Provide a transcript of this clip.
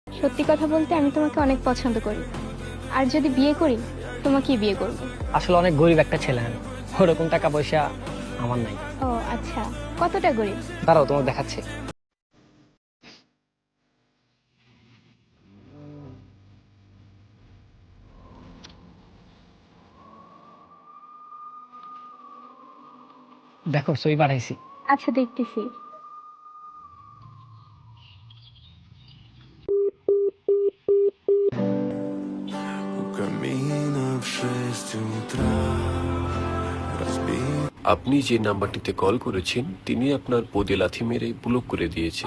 সত্যি কথা বলতে আমি তোমাকে অনেক পছন্দ করি, আর যদি বিয়ে করি তোমাকেই বিয়ে করব। আসলে অনেক গরিব একটা ছেলে আমি, ওরকম টাকা পয়সা আমার নাই। ও আচ্ছা, কতটা গরিব? দাঁড়াও তোমাকে দেখাচ্ছি। দেখো ছবি পাঠাইছি। আচ্ছা দেখতেছি। У камина в 6 утра разбит. আপনি যে নাম্বারটিতে কল করেছেন তিনি আপনার পদে লাথি মেরে ব্লক করে দিয়েছে।